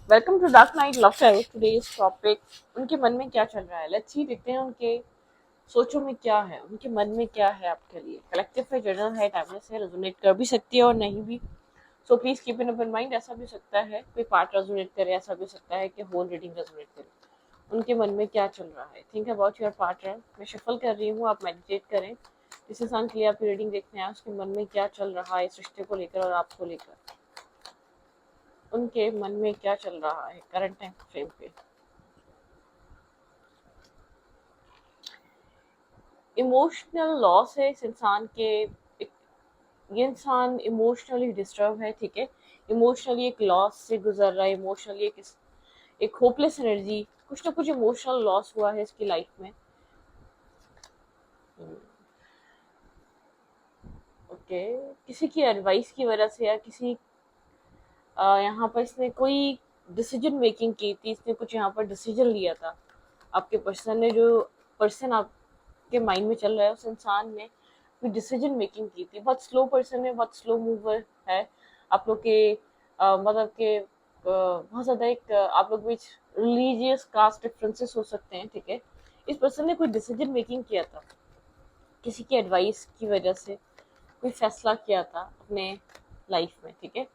Welcome to dark night love share. Today's topic उनके मन में क्या चल रहा है। लेट्स सी, देखते हैं उनके सोचों में क्या है, उनके मन में क्या है आपके लिए। कलेक्टिव है, जनरल है, टाइमलेस है, रेजोनेट कर भी सकती है और नहीं भी। So please keep in open mind. ऐसा भी हो सकता है कोई पार्ट रेजोनेट करे, ऐसा भी हो सकता है कि होल रीडिंग रेजोनेट करे। उनके मन में क्या चल रहा है। Think about your partner. मैं शफल कर रही हूँ, आप मेडिटेट करें। जिस इंसान के लिए आप रीडिंग देखते हैं उसके मन में क्या चल रहा है इस रिश्ते को लेकर और आपको लेकर। उनके मन में क्या चल रहा है करंट टाइम फ्रेम पे। इमोशनल लॉस है इस इंसान के। ये इंसान इमोशनली डिस्टर्ब है, ठीक है। इमोशनली एक लॉस से गुजर रहा है। इमोशनली एक होपलेस एनर्जी, कुछ ना कुछ इमोशनल लॉस हुआ है इसकी लाइफ में। ओके, किसी की एडवाइस की वजह से या किसी यहाँ पर इसने कोई डिसीजन मेकिंग की थी, इसने कुछ यहाँ पर डिसीजन लिया था। आपके पर्सन ने, जो पर्सन आपके माइंड में चल रहा है, उस इंसान ने कोई डिसीजन मेकिंग की थी। बहुत स्लो पर्सन है, बहुत स्लो मूवर है। आप लोग के मतलब के बहुत ज़्यादा एक आप लोग बीच रिलीजियस कास्ट डिफरेंसेस हो सकते हैं, ठीक है। इस पर्सन ने कोई डिसीजन मेकिंग किया था, किसी की एडवाइस की वजह से कोई फैसला किया था अपने लाइफ में, ठीक है।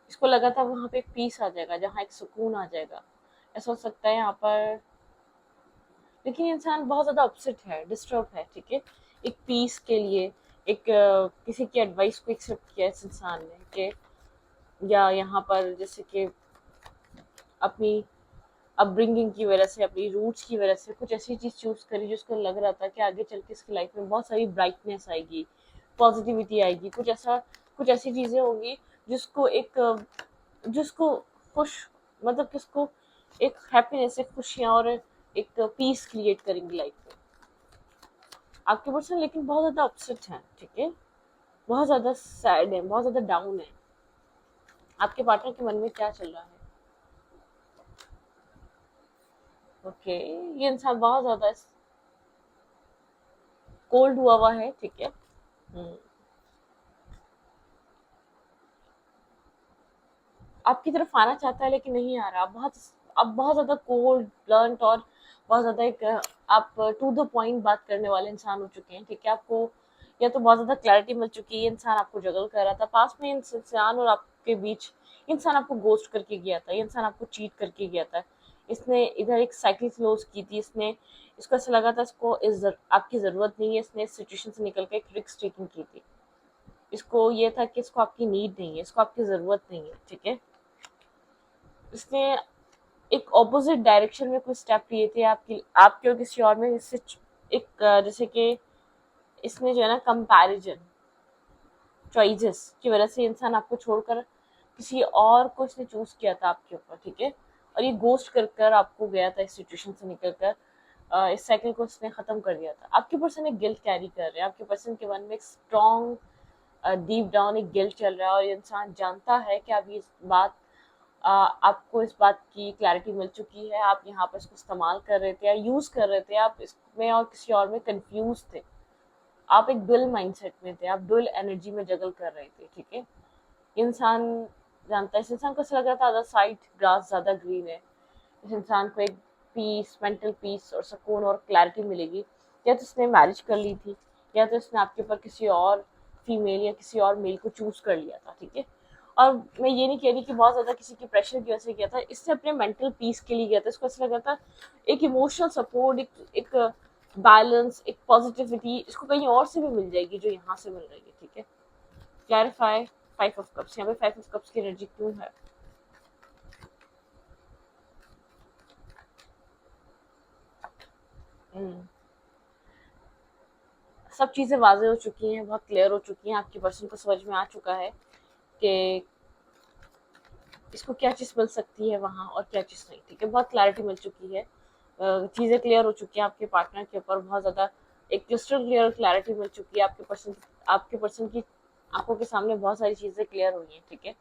इसको लगा था वहाँ पे एक पीस आ जाएगा, जहाँ एक सुकून आ जाएगा। ऐसा हो सकता है यहाँ पर। लेकिन इंसान बहुत ज़्यादा अपसेट है, डिस्टर्ब है, ठीक है। एक पीस के लिए एक किसी की एडवाइस को एक्सेप्ट किया इस इंसान ने कि, या यहाँ पर जैसे कि अपनी अपब्रिंगिंग की वजह से, अपनी रूट्स की वजह से कुछ ऐसी चीज़ चूज़ करी जिसको लग रहा था कि आगे चल के इसकी लाइफ में बहुत सारी ब्राइटनेस आएगी, पॉजिटिविटी आएगी। कुछ ऐसी चीज़ें होंगी जिसको जिसको खुश, मतलब किसको एक हैप्पीनेस, एक खुशियाँ और एक पीस क्रिएट करेंगी लाइफ में। आपके पर्सन लेकिन बहुत ज़्यादा अपसेट हैं, ठीक है। बहुत ज़्यादा सैड है, बहुत ज़्यादा डाउन है। आपके पार्टनर के मन में क्या चल रहा है। ओके, ये इंसान बहुत ज़्यादा कोल्ड हुआ हुआ है, ठीक है। हम्म, आपकी तरफ आना चाहता है लेकिन नहीं आ रहा। अब बहुत ज़्यादा कोल्ड, ब्लंट और बहुत ज़्यादा एक आप टू द पॉइंट बात करने वाले इंसान हो चुके हैं, ठीक है। आपको या तो बहुत ज़्यादा क्लैरिटी मिल चुकी है। इंसान आपको जगल कर रहा था पास में, इंसान और आपके बीच। इंसान आपको गोस्ट करके गया था, ये इंसान आपको चीट करके गया था। इसने इधर एक साइकिल क्लोज की थी। इसको ऐसा लगा था इसको आपकी ज़रूरत नहीं है। इसने इस सिचुएशन से निकल के एक रिस्क टेकिंग की थी। इसको ये था कि इसको आपकी नीड नहीं है, इसको आपकी ज़रूरत नहीं है, ठीक है। इसने एक ऑपोजिट डायरेक्शन में कुछ स्टेप लिए थे आपके और किसी और में। इससे एक जैसे कि इसने जो है ना, कंपैरिजन चॉइसेस की वजह से इंसान आपको छोड़कर किसी और को इसने चूज किया था आपके ऊपर, ठीक है। और ये गोस्ट कर कर आपको गया था इस सिचुएशन से निकल कर। इस साइकिल को इसने खत्म कर दिया था। आपके पर्सन एक गिल्ट कैरी कर रहे हैं। आपके पर्सन के मन में एक स्ट्रॉन्ग डीप डाउन एक गिल्ट चल रहा है और ये इंसान जानता है कि आप इस बात आपको इस बात की क्लैरिटी मिल चुकी है। आप यहाँ पर इसको इस्तेमाल कर रहे थे या यूज कर रहे थे। आप इसमें और किसी और में कंफ्यूज थे। आप एक डुअल माइंडसेट में थे, आप डुअल एनर्जी में जगल कर रहे थे, ठीक है। इंसान जानता है, इस इंसान को ऐसा लग रहा था अदर साइड ग्रास ज्यादा ग्रीन है। इस इंसान को एक पीस, मेंटल पीस और सुकून और क्लैरिटी मिलेगी। या तो इसने मैरिज कर ली थी, या तो इसने आपके ऊपर किसी और फीमेल या किसी और मेल को चूज कर लिया था, ठीक है। और मैं ये नहीं कह रही कि बहुत ज्यादा किसी की प्रेशर की वजह से किया था। इससे अपने मेंटल पीस के लिए किया था। इसको ऐसा लगा था एक इमोशनल सपोर्ट, एक बैलेंस, एक पॉजिटिविटी इसको कहीं और से भी मिल जाएगी जो यहाँ से मिल रही है, ठीक है। Clarify 5 of cups. यहाँ पे 5 ऑफ कप्स की एनर्जी क्यों है। हम्म, सब चीज़ें वाज़ेह हो चुकी हैं, बहुत क्लियर हो चुकी हैं। आपके पर्सन को समझ में आ चुका है कि इसको क्या चीज़ मिल सकती है वहाँ और क्या चीज़ नहीं, ठीक है। बहुत क्लैरिटी मिल चुकी है। चीज़ें क्लियर हो चुकी हैं आपके पार्टनर के ऊपर। बहुत ज़्यादा एक क्रिस्टल क्लियर क्लैरिटी मिल चुकी है आपके पर्सन की आंखों के सामने बहुत सारी चीज़ें क्लियर हुई हैं, ठीक है।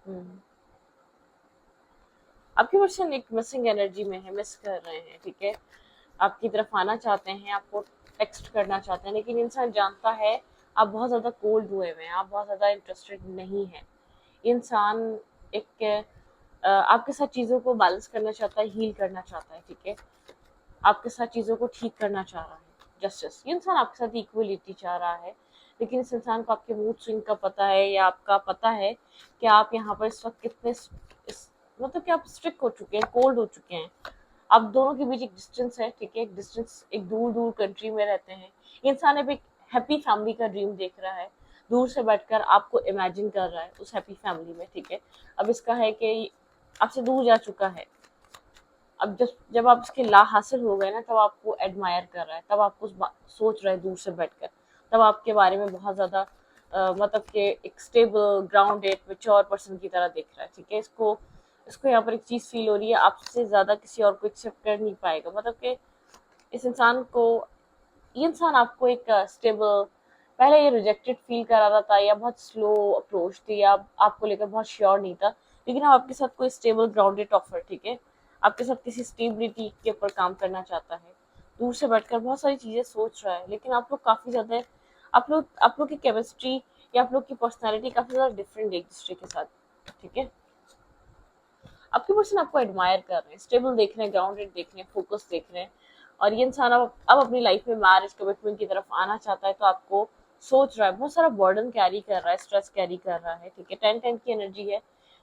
हम्म, आपके पर्सन एक मिसिंग एनर्जी में है, मिस कर रहे हैं, ठीक है। आपकी तरफ आना चाहते हैं, आपको टेक्स्ट करना चाहते हैं, लेकिन इंसान जानता है आप बहुत ज़्यादा कोल्ड हुए हुए हैं, आप बहुत ज़्यादा इंटरेस्टेड नहीं हैं। इंसान एक आपके साथ चीज़ों को बैलेंस करना चाहता है, हील करना चाहता है, ठीक है, आपके साथ चीज़ों को ठीक करना चाह रहा है, जस्टिस। ये इंसान आपके साथ इक्वलिटी चाह रहा है, लेकिन इस इंसान को आपके मूड स्विंग का पता है, या आपका पता है कि आप यहाँ पर इस वक्त कितने मतलब कि आप स्ट्रिक्ट हो चुके हैं, कोल्ड हो चुके हैं। आप दोनों के बीच एक डिस्टेंस है, ठीक है, एक डिस्टेंस, एक दूर दूर कंट्री में रहते हैं। ये इंसान अब एक हैप्पी फैमिली का ड्रीम देख रहा है, दूर से बैठकर आपको इमेजिन कर रहा है उस हैप्पी फैमिली में, ठीक है। अब इसका है कि आपसे दूर जा चुका है। अब जब जब आप उसके ला हासिल हो गए ना, तब आपको एडमायर कर रहा है, तब आपको सोच रहा है दूर से बैठकर, तब आपके बारे में बहुत ज़्यादा मतलब कि एक स्टेबल ग्राउंडेड मेच्योर पर्सन की तरह देख रहा है, ठीक है। इसको इसको यहाँ पर एक चीज़ फील हो रही है, आपसे ज़्यादा किसी और को एक्सेप्ट कर नहीं पाएगा। मतलब कि इस इंसान को, ये इंसान आपको एक स्टेबल, पहले ये रिजेक्टेड फील करा रहा था, या बहुत स्लो अप्रोच थी, या आपको लेकर बहुत श्योर नहीं था, लेकिन अब आपके साथ कोई स्टेबल ग्राउंडेड ऑफर, ठीक है, आपके साथ किसी स्टेबिलिटी के ऊपर काम करना चाहता है, दूर से बैठकर बहुत सारी चीज़ें सोच रहा है। लेकिन आप लोग काफ़ी ज़्यादा, आप लोग की केमिस्ट्री या आप लोग की पर्सनैलिटी काफ़ी ज़्यादा डिफरेंट है एक दूसरे के साथ, ठीक है। आपके पर्सन आपको एडमायर कर रहे हैं, स्टेबल देख रहे हैं, ग्राउंडेड देख रहे हैं, फोकस देख रहे हैं, और ये इंसान अब अपनी लाइफ में मैरिज कमिटमेंट की तरफ आना चाहता है, तो आपको सोच रहा है, बहुत सारा बर्डन कैरी कर रहा है, स्ट्रेस कैरी कर रहा है, ठीक है। 10-10 की एनर्जी है,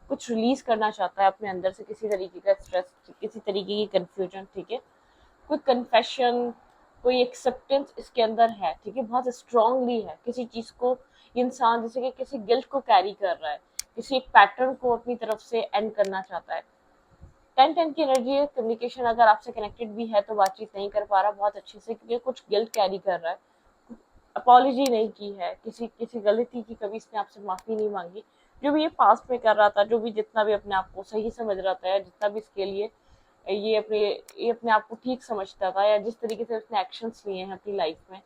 कुछ रिलीज करना चाहता है अपने अंदर से, किसी तरीके का स्ट्रेस, किसी तरीके की कंफ्यूजन, ठीक है, कोई कन्फेशन, कोई एक्सेप्टेंस इसके अंदर है, ठीक है, बहुत स्ट्रांगली है किसी चीज को। ये इंसान जैसे कि किसी गिल्ट को कैरी कर रहा है, किसी एक पैटर्न को अपनी तरफ से एंड करना चाहता है। 10-10 की एनर्जी है, कम्युनिकेशन अगर आपसे कनेक्टेड भी है तो बातचीत नहीं कर पा रहा बहुत अच्छे से, क्योंकि कुछ गिल्ट कैरी कर रहा है, अपॉलॉजी नहीं की है, किसी किसी गलती की कभी इसने आपसे माफी नहीं मांगी। जो भी ये पास्ट में कर रहा था, जो भी जितना भी अपने आप को सही समझ रहा था, या जितना भी इसके लिए ये अपने आप को ठीक समझता था, या जिस तरीके से उसने एक्शंस लिए हैं अपनी लाइफ में,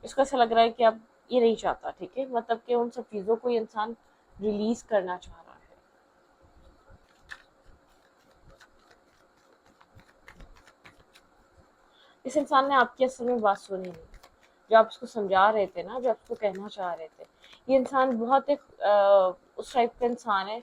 इसको ऐसा लग रहा है कि अब ये नहीं चाहता, ठीक है, मतलब कि उन सब चीज़ों को ये इंसान रिलीज करना चाह रहा है। इस इंसान ने आपकी असल में बात सुनी नहीं, जो आप उसको समझा रहे थे ना, जो आप उसको कहना चाह रहे थे। ये इंसान बहुत एक उस टाइप का इंसान है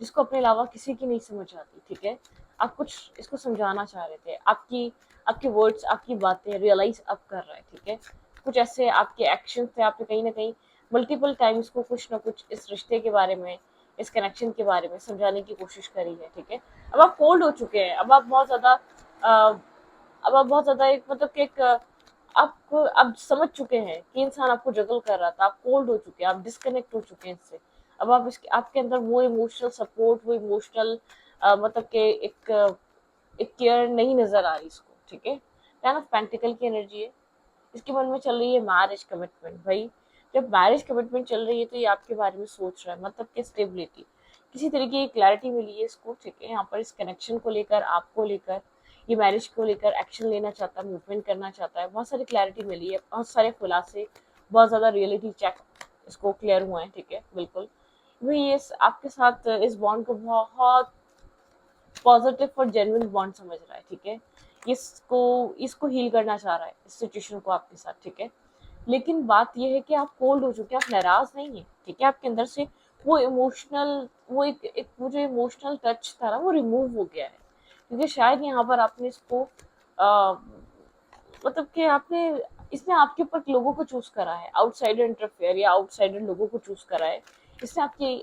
जिसको अपने अलावा किसी की नहीं समझ आती, ठीक है। आप कुछ इसको समझाना चाह रहे थे, आपकी आपके वर्ड्स, आपकी बातें रियलाइज अब कर रहा है, ठीक है। कुछ ऐसे आपके एक्शन थे, आपने कहीं ना कहीं मल्टीपल टाइम्स को कुछ ना कुछ इस रिश्ते के बारे में, इस कनेक्शन के बारे में समझाने की कोशिश करी है, ठीक है। अब आप कोल्ड हो चुके हैं, अब आप बहुत ज़्यादा अब आप बहुत ज़्यादा एक मतलब कि एक आप समझ चुके हैं कि इंसान आपको जगल कर रहा था, आप कोल्ड हो चुके हैं, आप डिस्कनेक्ट हो चुके हैं इससे। अब आप इसके आपके अंदर वो इमोशनल सपोर्ट, वो इमोशनल मतलब कि एक केयर नहीं नजर आ रही इसको, ठीक है। टेन ऑफ पेंटिकल की एनर्जी है, इसके मन में चल रही है मैरिज कमिटमेंट। भाई, जब मैरिज कमिटमेंट चल रही है तो ये आपके बारे में सोच रहा है, मतलब कि स्टेबिलिटी, किसी तरीके की क्लैरिटी मिली है इसको, ठीक है। यहाँ पर इस कनेक्शन को लेकर, आपको लेकर, ये मैरिज को लेकर एक्शन लेना चाहता है, मूवमेंट करना चाहता है, बहुत सारी क्लैरिटी मिली है, बहुत सारे खुलासे, बहुत ज़्यादा रियलिटी चेक इसको क्लियर हुए हैं, ठीक है, बिल्कुल। वही ये आपके साथ इस बॉन्ड को बहुत पॉजिटिव और जेन्युइन बॉन्ड समझ रहा है, ठीक है। इसको इसको हील करना चाह रहा है इस सिचुएशन को आपके साथ, ठीक है। लेकिन बात यह है कि आप कोल्ड हो चुके हैं, आप नाराज नहीं है, ठीक है। आपके अंदर से वो इमोशनल, वो जो इमोशनल टच था ना, वो रिमूव हो गया है, क्योंकि शायद यहाँ पर आपने इसको मतलब कि आपने इसने आपके ऊपर लोगों को चूज करा है, आउटसाइडर इंटरफेयर या आउटसाइडर लोगों को चूज करा है। इसने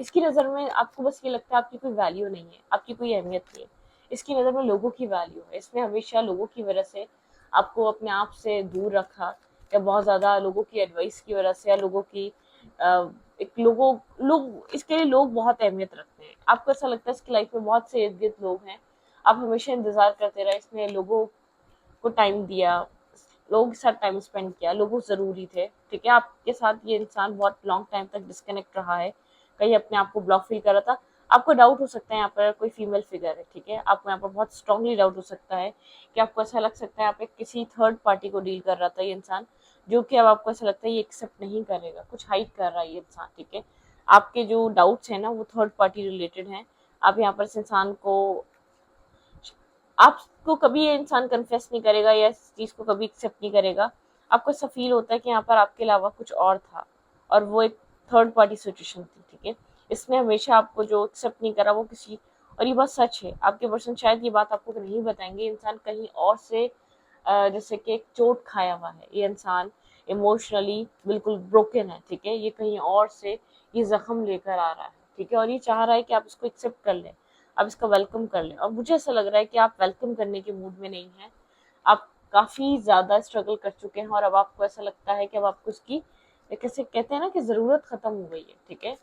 इसकी नज़र में आपको बस ये लगता है आपकी कोई वैल्यू नहीं है, आपकी कोई अहमियत नहीं है। इसकी नज़र में लोगों की वैल्यू है, इसने हमेशा लोगों की वजह से आपको अपने आप से दूर रखा, या बहुत ज़्यादा लोगों की एडवाइस की वजह से, या लोगों की एक लोग इसके लिए लोग बहुत अहमियत रखते हैं। आपको ऐसा लगता है इसकी लाइफ में बहुत से इर्द गिर्द लोग हैं, आप हमेशा इंतजार करते रहे, इसने लोगों को टाइम दिया, लोगों के साथ टाइम स्पेंड किया, लोगों ज़रूरी थे, ठीक है। आपके साथ ये इंसान बहुत लॉन्ग टाइम तक डिस्कनेक्ट रहा है, कहीं अपने आप को ब्लॉक फील कर रहा था। आपको डाउट हो सकता है यहाँ पर कोई फीमेल फिगर है, ठीक है। आपको यहाँ पर बहुत स्ट्रांगली डाउट हो सकता है कि आपको ऐसा लग सकता है यहाँ पे किसी थर्ड पार्टी को डील कर रहा था ये इंसान, जो कि अब आपको ऐसा लगता है ये एक्सेप्ट नहीं करेगा, कुछ हाइड कर रहा है ये इंसान, ठीक है। आपके जो डाउट्स हैं ना, वो थर्ड पार्टी रिलेटेड हैं। आप यहाँ पर इस इंसान को, आपको कभी ये इंसान कन्फेस नहीं करेगा, या इस चीज़ को कभी एक्सेप्ट नहीं करेगा। आपको ऐसा फील होता है कि यहाँ पर आपके अलावा कुछ और था, और वो एक थर्ड पार्टी सिचुएशन थी, ठीक है। इसने हमेशा आपको जो एक्सेप्ट नहीं करा, वो किसी और ये बात सच है। आपके पर्सन शायद ये बात आपको नहीं बताएंगे, इंसान कहीं और से जैसे कि एक चोट खाया हुआ है, ये इंसान इमोशनली बिल्कुल ब्रोकन है, ठीक है, ये कहीं और से ये जख्म लेकर आ रहा है, ठीक है, और ये चाह रहा है कि आप इसको एक्सेप्ट कर लें, आप इसका वेलकम कर लें। और मुझे ऐसा लग रहा है कि आप वेलकम करने के मूड में नहीं हैं, आप काफ़ी ज़्यादा स्ट्रगल कर चुके हैं और अब आपको ऐसा लगता है कि अब आपको उसकी, कैसे कहते हैं ना, कि ज़रूरत ख़त्म हो गई है, ठीक है,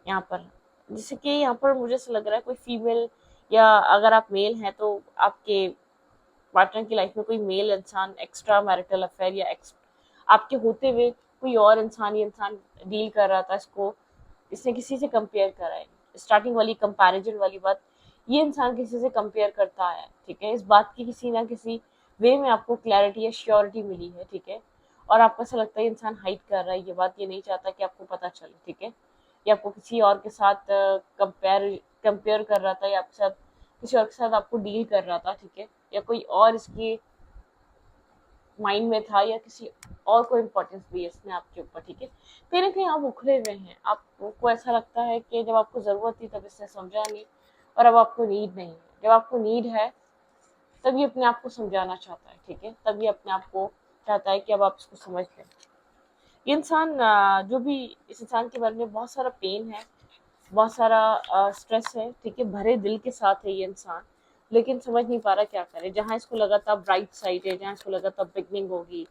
यहाँ पर। जैसे कि यहाँ पर मुझे ऐसा लग रहा है कोई फीमेल, या अगर आप मेल हैं तो आपके पार्टनर की लाइफ में कोई मेल इंसान एक्स्ट्रा मैरिटल अफेयर या आपके होते हुए कोई और इंसान, ये इंसान डील कर रहा था इसको, इसने किसी से कंपेयर करा है, स्टार्टिंग वाली कंपैरिजन वाली बात, ये इंसान किसी से कंपेयर करता आया है, ठीक है, इस बात की किसी ना किसी वे में आपको क्लैरिटी या श्योरिटी मिली है, ठीक है, और आपको ऐसा लगता है ये इंसान हाइड कर रहा है ये बात, ये नहीं चाहता कि आपको पता चले, ठीक है, या आपको किसी और के साथ कंपेयर कंपेयर कर रहा था, या आपके साथ किसी और के साथ आपको डील कर रहा था, ठीक है, या कोई और इसकी माइंड में था, या किसी और को इम्पोर्टेंस दी इसने आपके ऊपर, ठीक है, कहीं ना कहीं आप उखड़े हुए हैं, आपको ऐसा लगता है कि जब आपको ज़रूरत थी तब इसने समझा नहीं, और अब आपको नीड नहीं है, जब आपको नीड है तब ये अपने आप को समझाना चाहता है, ठीक है, तब ये अपने आप को चाहता है कि अब आप इसको समझ लें। ये इंसान जो भी, इस इंसान के बारे में बहुत सारा पेन है, बहुत सारा स्ट्रेस है, ठीक है, भरे दिल के साथ है ये इंसान, लेकिन समझ नहीं पा रहा क्या करे। जहाँ इसको लगा था ब्राइट साइड है, जहाँ इसको लगा था बिगनिंग होगी,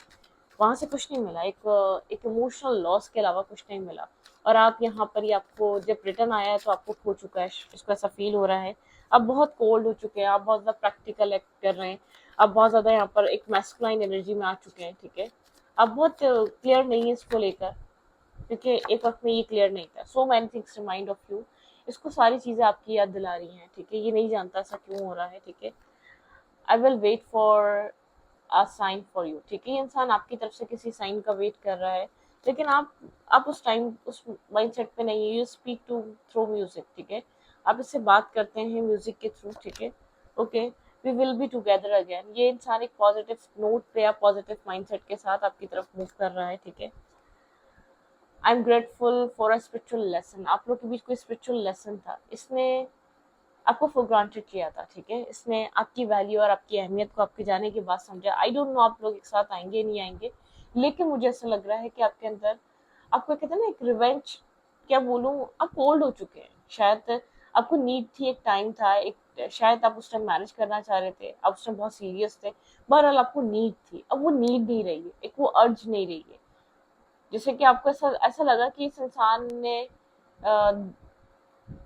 वहाँ से कुछ नहीं मिला, एक इमोशनल लॉस के अलावा कुछ नहीं मिला। और आप यहाँ पर ही, आपको जब रिटर्न आया है तो आपको खो चुका है, इसको ऐसा फील हो रहा है, आप बहुत कोल्ड हो चुके हैं, आप बहुत ज़्यादा प्रैक्टिकल एक्ट कर रहे हैं, आप बहुत ज़्यादा यहाँ पर एक मैस्कुलाइन एनर्जी में आ चुके हैं, ठीक है, आप बहुत क्लियर नहीं है इसको लेकर, क्योंकि एक वक्त में ये क्लियर नहीं था। So many things remind of you, इसको सारी चीज़ें आपकी याद दिला रही हैं, ठीक है, ये नहीं जानता ऐसा क्यों हो रहा है, ठीक है, I will wait for a sign for you, ठीक है, ये इंसान आपकी तरफ से किसी साइन का वेट कर रहा है, लेकिन आप उस टाइम उस माइंडसेट पे नहीं है। You speak to through music, ठीक है, आप इससे बात करते हैं म्यूजिक के थ्रू, ठीक है, okay, we will be together again. ये इंसान एक पॉजिटिव नोट पे या पॉजिटिव माइंडसेट के साथ आपकी तरफ मूव कर रहा है, ठीक है, I am grateful for a spiritual lesson, आप लोग के बीच कोई स्पिरिचुअल लेसन था, इसने आपको फॉर ग्रांटेड किया था, ठीक है, इसने आपकी वैल्यू और आपकी अहमियत को आपके जाने के बाद समझा। आई डोंट नो आप लोग एक साथ आएंगे नहीं आएंगे, लेकिन मुझे ऐसा लग रहा है कि आपके अंदर, आपको कहते हैं ना एक रिवेंज, क्या बोलूँ, आप ओल्ड हो चुके हैं, शायद आपको नीड थी, एक टाइम था, एक शायद आप उस टाइम मैरिज करना चाह रहे थे, आप उस टाइम बहुत सीरियस थे, बहरहाल आपको नीड थी, अब वो नीड नहीं रही है, एक वो अर्ज नहीं रही है, जैसे कि आपको ऐसा ऐसा लगा कि इस इंसान ने अ,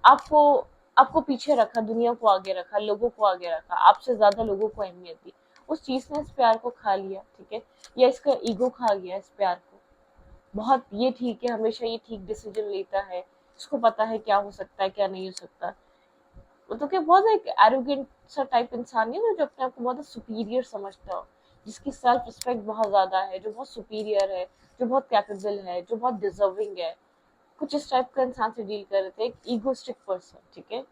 आपको आपको पीछे रखा, दुनिया को आगे रखा, लोगों को आगे रखा, आपसे ज्यादा लोगों को अहमियत दी, उस चीज ने इस प्यार को खा लिया, ठीक है, या इसका ईगो खा गया इस प्यार को, बहुत ये ठीक है, हमेशा ये ठीक डिसीजन लेता है, इसको पता है क्या हो सकता है क्या नहीं हो सकता, वो तो क्या बहुत एक एरोगेंट सा टाइप इंसान नहीं है ना, जो अपने आप को बहुत सुपीरियर समझता हो, जिसकी सेल्फ रिस्पेक्ट बहुत ज्यादा है, जो बहुत सुपीरियर है, जो बहुत कैपेबल है, जो बहुत डिजर्विंग है, कुछ इस टाइप का इंसान से डील कर रहे थे, एक ईगोस्टिक पर्सन, ठीक है,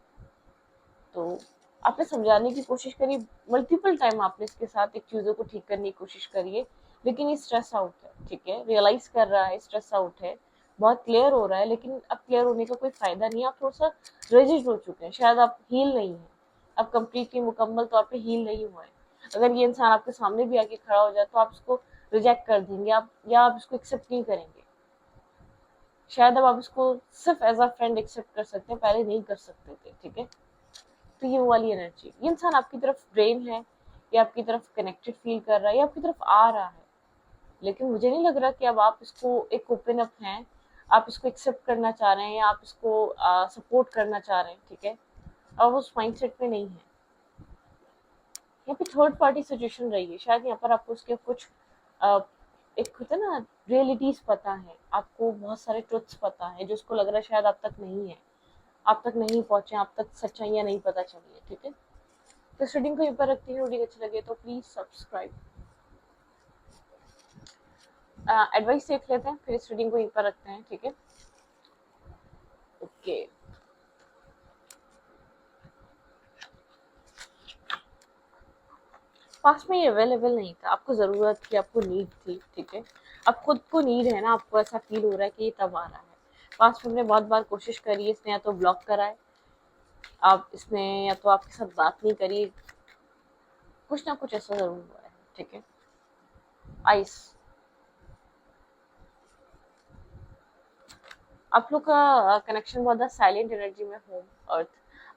तो आपने समझाने की कोशिश करी, मल्टीपल टाइम आपने इसके साथ एक चीज़ों को ठीक करने की कोशिश करी है, लेकिन ये स्ट्रेस आउट है, ठीक है, रियलाइज कर रहा है, स्ट्रेस आउट है, बहुत क्लियर हो रहा है, लेकिन अब क्लियर होने का कोई फायदा नहीं है, आप थोड़ा सा रिजिड हो चुके हैं, शायद आप हील नहीं है, आप कंप्लीटली मुकम्मल तौर पे हील नहीं हुए हैं। अगर ये इंसान आपके सामने भी आके खड़ा हो जाए तो आप इसको रिजेक्ट कर देंगे, आप, या आप इसको एक्सेप्ट नहीं करेंगे, शायद अब आप इसको सिर्फ एज अ फ्रेंड एक्सेप्ट कर सकते हैं, पहले नहीं कर सकते थे, ठीक है, तो ये वो वाली एनर्जी, ये इंसान आपकी तरफ ड्रेन है, या आपकी तरफ कनेक्टेड फील कर रहा है, या आपकी तरफ आ रहा है, लेकिन मुझे नहीं लग रहा कि अब आप इसको एक ओपन अप हैं, आप इसको एक्सेप्ट करना चाह रहे हैं, या आप इसको सपोर्ट करना चाह रहे हैं, ठीक है, अब उस माइंडसेट में नहीं है, यहाँ पे थर्ड पार्टी सिचुएशन रही है, शायद यहाँ पर आपको उसके कुछ आ, एक होता है ना, रियलिटीज पता है, आपको बहुत सारे ट्रुथ्स पता है, जो उसको लग रहा है शायद आप तक नहीं है, आप तक नहीं पहुंचे, आप तक सच्चाइयाँ नहीं पता चली है, ठीक है, तो इस रीडिंग को ऊपर रखती है, रीडिंग अच्छी लगे तो प्लीज सब्सक्राइब। एडवाइस देख लेते हैं, फिर इस रीडिंग को ऊपर रखते हैं, ठीक है, ओके, पास में ये अवेलेबल नहीं था, आपको ज़रूरत थी, आपको नीड थी, ठीक है, अब खुद को नीड है ना, आपको ऐसा फील हो रहा है कि ये तब आ रहा है, पास में हमने बहुत बार कोशिश करी है, इसने या तो ब्लॉक करा है, आप इसमें या तो आपके साथ बात नहीं करी, कुछ ना कुछ ऐसा जरूर हुआ है, ठीक है। आइस, आप लोग का कनेक्शन बहुत ज़्यादा साइलेंट एनर्जी में, होम अर्थ,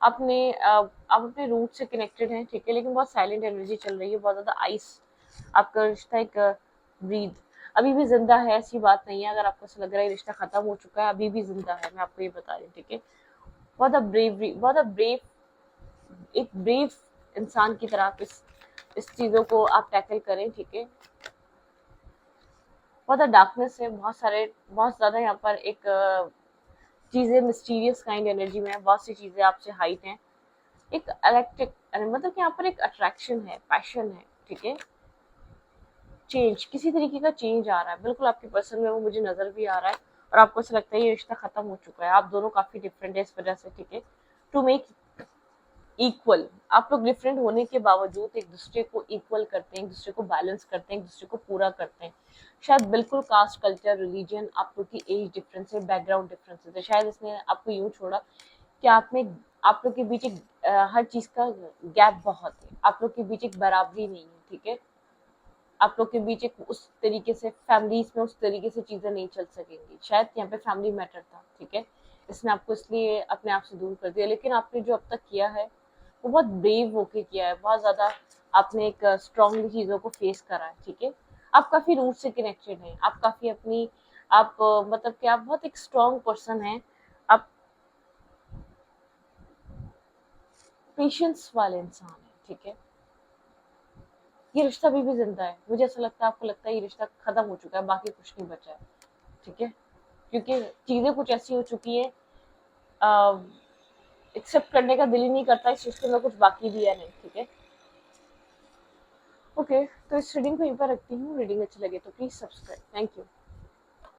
आपने आप अपने रूट से कनेक्टेड हैं, ठीक है, लेकिन बहुत साइलेंट एनर्जी चल रही है, बहुत ज़्यादा आइस। आपका रिश्ता एक ब्रीद, अभी भी जिंदा है, ऐसी बात नहीं है। अगर आपको ऐसा लग रहा है रिश्ता खत्म हो चुका है, अभी भी जिंदा है, मैं आपको ये बता रही हूँ, ठीक है। बहुत ब्रेवरी, बहुत ब्रेव, एक ब्रेव इंसान की तरह आप इस चीज़ों को आप टैकल करें, ठीक है। बहुत डार्कनेस है, बहुत ज़्यादा यहाँ पर एक चीज़ें मिस्टीरियस काइंड एनर्जी में है, बहुत सी चीज़ें आपसे हाइट हैं। एक इलेक्ट्रिक, मतलब कि यहाँ पर एक अट्रैक्शन है, पैशन है, ठीक है। चेंज, किसी तरीके का चेंज आ रहा है, बिल्कुल आपके पर्सन में वो मुझे नजर भी आ रहा है, और आपको ऐसा लगता है ये रिश्ता खत्म हो चुका है, आप दोनों काफी डिफरेंट है इस वजह से, ठीक है। टू मेक इक्वल, आप लोग डिफरेंट होने के बावजूद एक दूसरे को इक्वल करते हैं, एक दूसरे को बैलेंस करते हैं, एक दूसरे को पूरा करते हैं। शायद बिल्कुल कास्ट, कल्चर, रिलीजन, आप लोग की एज डिफरेंस है, बैकग्राउंड डिफरेंसेस है, शायद इसने आपको यूं छोड़ा कि आप लोग के बीच एक हर चीज का गैप बहुत है, आप लोग के बीच एक बराबरी नहीं है, ठीक है। आप लोग के बीच एक उस तरीके से फैमिलीज में उस तरीके से चीजें नहीं चल सकेंगी, शायद यहाँ पे फैमिली मैटर था, ठीक है। इसने आपको इसलिए अपने आप से दूर कर दिया, लेकिन आपने जो अब तक किया है वो बहुत ब्रेव होके किया है, बहुत ज्यादा आपने एक स्ट्रांगली चीजों को फेस करा है, ठीक है। आप काफी रूट से कनेक्टेड हैं, आप काफी अपनी, आप मतलब कि आप बहुत एक स्ट्रांग पर्सन हैं, आप पेशेंस वाले इंसान हैं, ठीक है। ये रिश्ता अभी भी जिंदा है, मुझे ऐसा लगता है आपको लगता है ये रिश्ता खत्म हो चुका है, बाकी कुछ नहीं बचा है, ठीक है। क्योंकि चीजें कुछ ऐसी हो चुकी है, एक्सेप्ट करने का दिल ही नहीं करता इस रिश्ते में कुछ बाकी भी है नहीं, ठीक है। ओके, तो इस रीडिंग को यहीं पर रखती हूँ, रीडिंग अच्छी लगे तो प्लीज सब्सक्राइब, थैंक यू।